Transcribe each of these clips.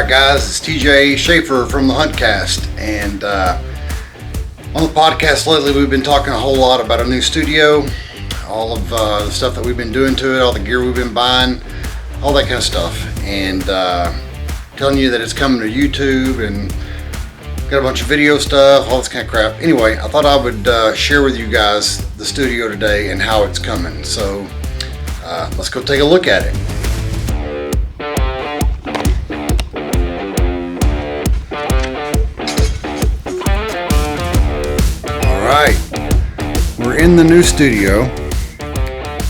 Alright guys, it's TJ Schaefer from the Huntcast, and on the podcast lately we've been talking a whole lot about a new studio, all of the stuff that we've been doing to it, all the gear we've been buying, all that kind of stuff, and telling you that it's coming to YouTube and got a bunch of video stuff, all this kind of crap. Anyway, I thought I would share with you guys the studio today and how it's coming, so let's go take a look at it. Alright, we're in the new studio.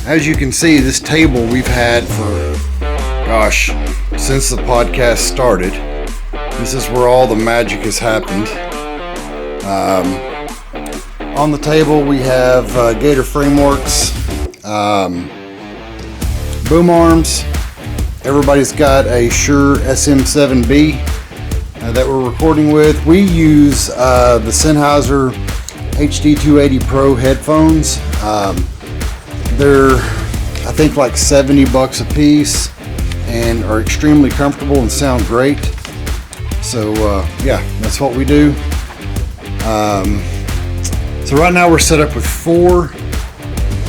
As you can see, this table we've had for, gosh, since the podcast started. This is where all the magic has happened. On the table we have Gator Frameworks, boom arms. Everybody's got a Shure SM7B that we're recording with. We use the Sennheiser HD280 Pro headphones. They're, I think, like $70 a piece and are extremely comfortable and sound great. So yeah, that's what we do. So right now we're set up with 4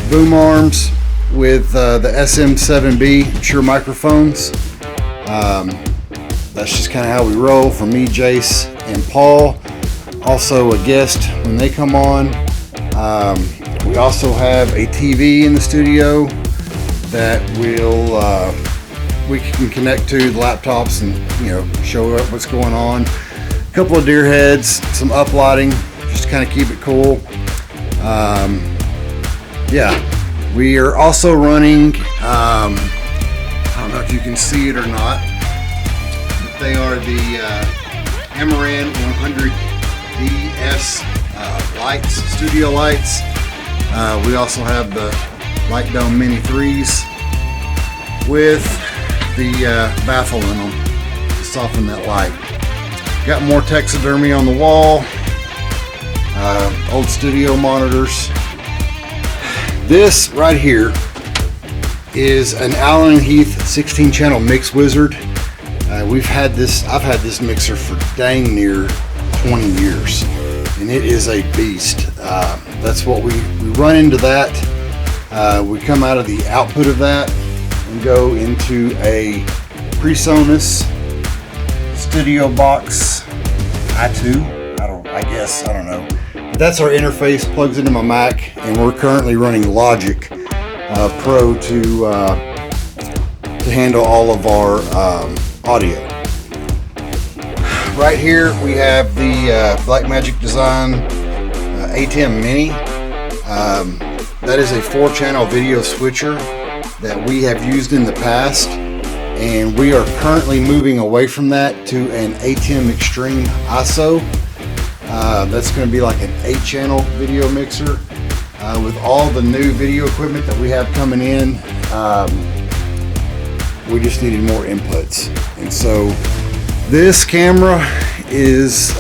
boom arms with the SM7B Shure microphones. That's just kind of how we roll, for me, Jace, and Paul. Also a guest when they come on. We also have a TV in the studio that we can connect to the laptops and, you know, show up what's going on. A couple of deer heads, some uplighting, just to kind of keep it cool. Yeah, we are also running, I don't know if you can see it or not, but they are the Amaran 100 DS lights, studio lights. We also have the Light Dome Mini 3s with the baffle in them to soften that light. Got more taxidermy on the wall, old studio monitors. This right here is an Allen & Heath 16 channel mix wizard. I've had this mixer for dang near 20 years, and it is a beast. That's what we run into that. We come out of the output of that and go into a PreSonus Studio Box i2. I don't know. But that's our interface, plugs into my Mac, and we're currently running Logic Pro to handle all of our audio. Right here we have the Blackmagic Design ATEM Mini. That is a 4-channel video switcher that we have used in the past, and we are currently moving away from that to an ATEM Extreme ISO. That's going to be like an 8-channel video mixer. With all the new video equipment that we have coming in, we just needed more inputs, and so this camera is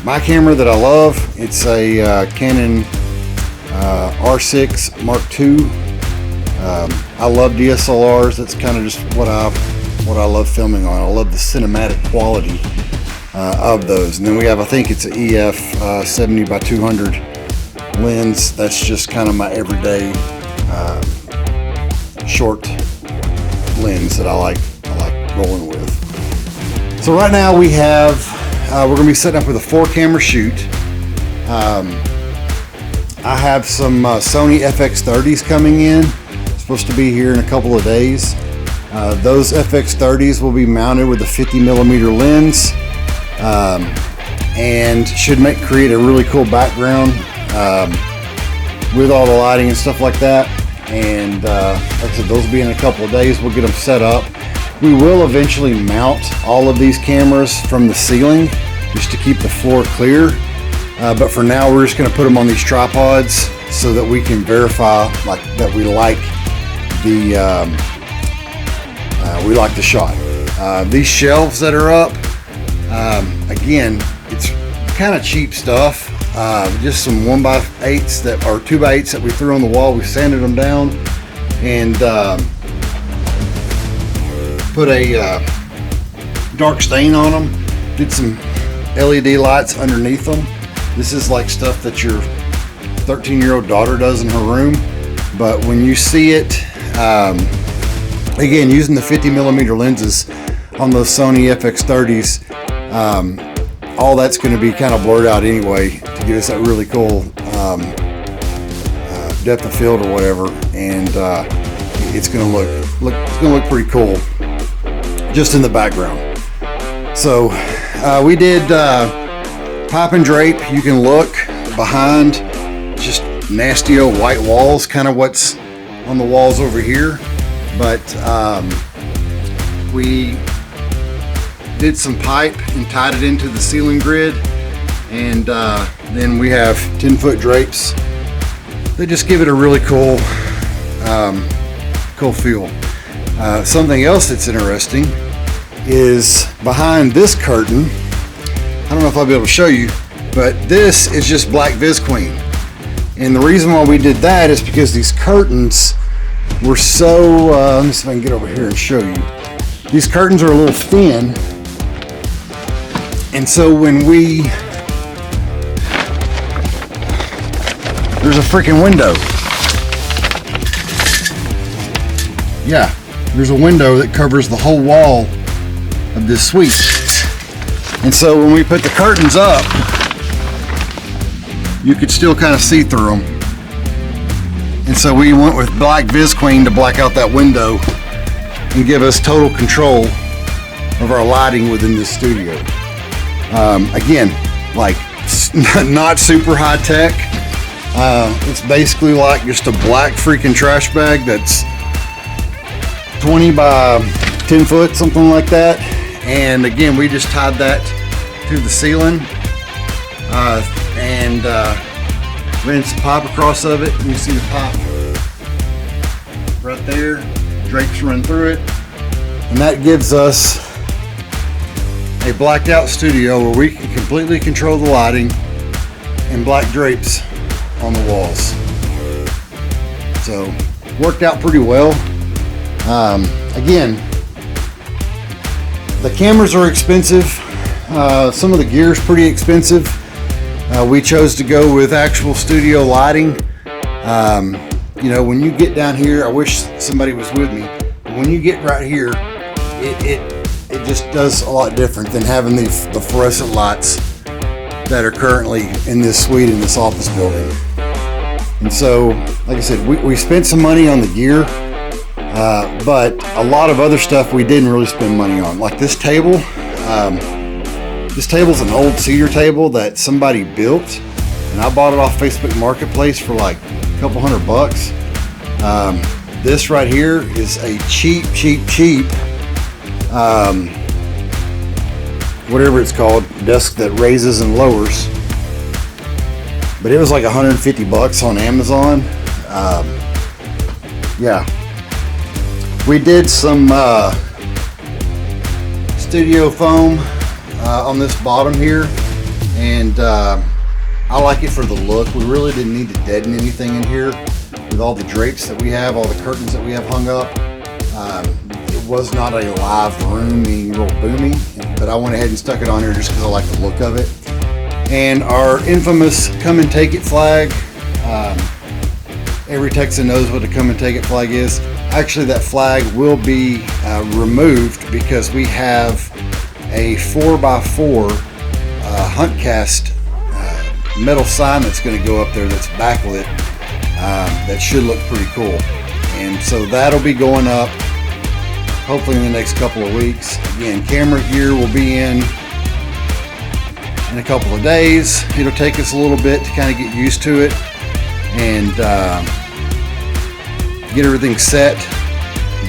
my camera that I love. It's a Canon R6 Mark II. I love DSLRs. That's kind of just what I love filming on. I love the cinematic quality of those. And then we have, I think it's an EF 70x200 lens. That's just kind of my everyday short lens that I like rolling with. So right now we have, we're going to be setting up with a 4-camera shoot. I have some Sony FX30s coming in. Supposed to be here in a couple of days. Those FX30s will be mounted with a 50mm lens, and should create a really cool background with all the lighting and stuff like that. And like I said, those will be in a couple of days. We'll get them set up. We will eventually mount all of these cameras from the ceiling just to keep the floor clear. But for now, we're just going to put them on these tripods so that we can verify that we like the shot. These shelves that are up, again, it's kind of cheap stuff. Just some 1x8s that are 2x8s that we threw on the wall. We sanded them down and put a dark stain on them. Did some LED lights underneath them. This is like stuff that your 13-year-old daughter does in her room. But when you see it, again, using the 50mm lenses on those Sony FX30s, all that's going to be kind of blurred out anyway to give us that really cool depth of field or whatever, and it's going to look pretty cool just in the background. So we did pipe and drape. You can look behind just nasty old white walls, kind of what's on the walls over here, but we did some pipe and tied it into the ceiling grid, and then we have 10-foot drapes. They just give it a really cool feel. Something else that's interesting is behind this curtain. I don't know if I'll be able to show you, but this is just black visqueen. And the reason why we did that is because these curtains were so, let me see if I can get over here and show you. These curtains are a little thin. And so when there's a freaking window. Yeah, there's a window that covers the whole wall of this suite. And so when we put the curtains up, you could still kind of see through them. And so we went with black visqueen to black out that window and give us total control of our lighting within this studio. Again, like not super high tech. It's basically like just a black freaking trash bag that's 20 by 10 foot, something like that. And again, we just tied that to the ceiling and ran some pipe across of it. You see the pipe right there, drapes run through it, and that gives us a blacked out studio where we can completely control the lighting and black drapes on the walls. So worked out pretty well. Again, the cameras are expensive. Some of the gear is pretty expensive. We chose to go with actual studio lighting. You know, when you get down here, I wish somebody was with me, but when you get right here, it just does a lot different than having the fluorescent lights that are currently in this suite in this office building. And so, like I said, we spent some money on the gear, but a lot of other stuff we didn't really spend money on. Like this table. This table's an old cedar table that somebody built, and I bought it off Facebook Marketplace for like a couple $100. This right here is a cheap, whatever it's called, desk that raises and lowers. But it was like $150 on Amazon. Yeah. We did some studio foam on this bottom here, and I like it for the look. We really didn't need to deaden anything in here with all the drapes that we have, all the curtains that we have hung up. It was not a live room, meaning real boomy, but I went ahead and stuck it on here just because I like the look of it. And our infamous come and take it flag. Every Texan knows what a come and take it flag is. Actually, that flag will be removed because we have a 4x4 Huntcast metal sign that's going to go up there that's backlit. That should look pretty cool. And so that'll be going up hopefully in the next couple of weeks. Again, camera gear will be in a couple of days. It'll take us a little bit to kind of get used to it and get everything set.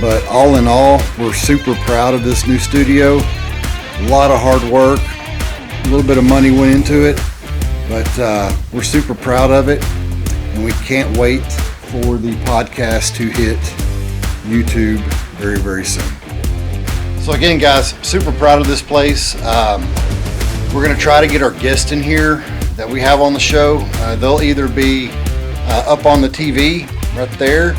But all in all, we're super proud of this new studio. A lot of hard work, a little bit of money went into it, but we're super proud of it, and we can't wait for the podcast to hit YouTube very, very soon. So again, guys, super proud of this place. We're going to try to get our guests in here that we have on the show. They'll either be up on the TV right there,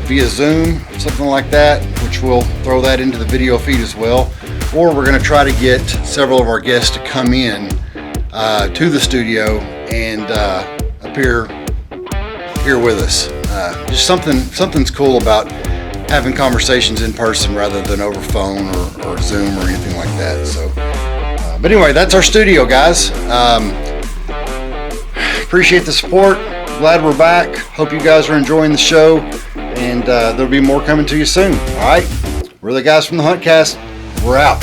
via Zoom, something like that, which we'll throw that into the video feed as well. or we're going to try to get several of our guests to come in to the studio and appear here with us. Just something's cool about having conversations in person rather than over phone or Zoom or anything like that. So, but anyway, that's our studio, guys. Appreciate the support. Glad we're back. Hope you guys are enjoying the show, and there'll be more coming to you soon. All right, we're the guys from the Huntcast. We're out.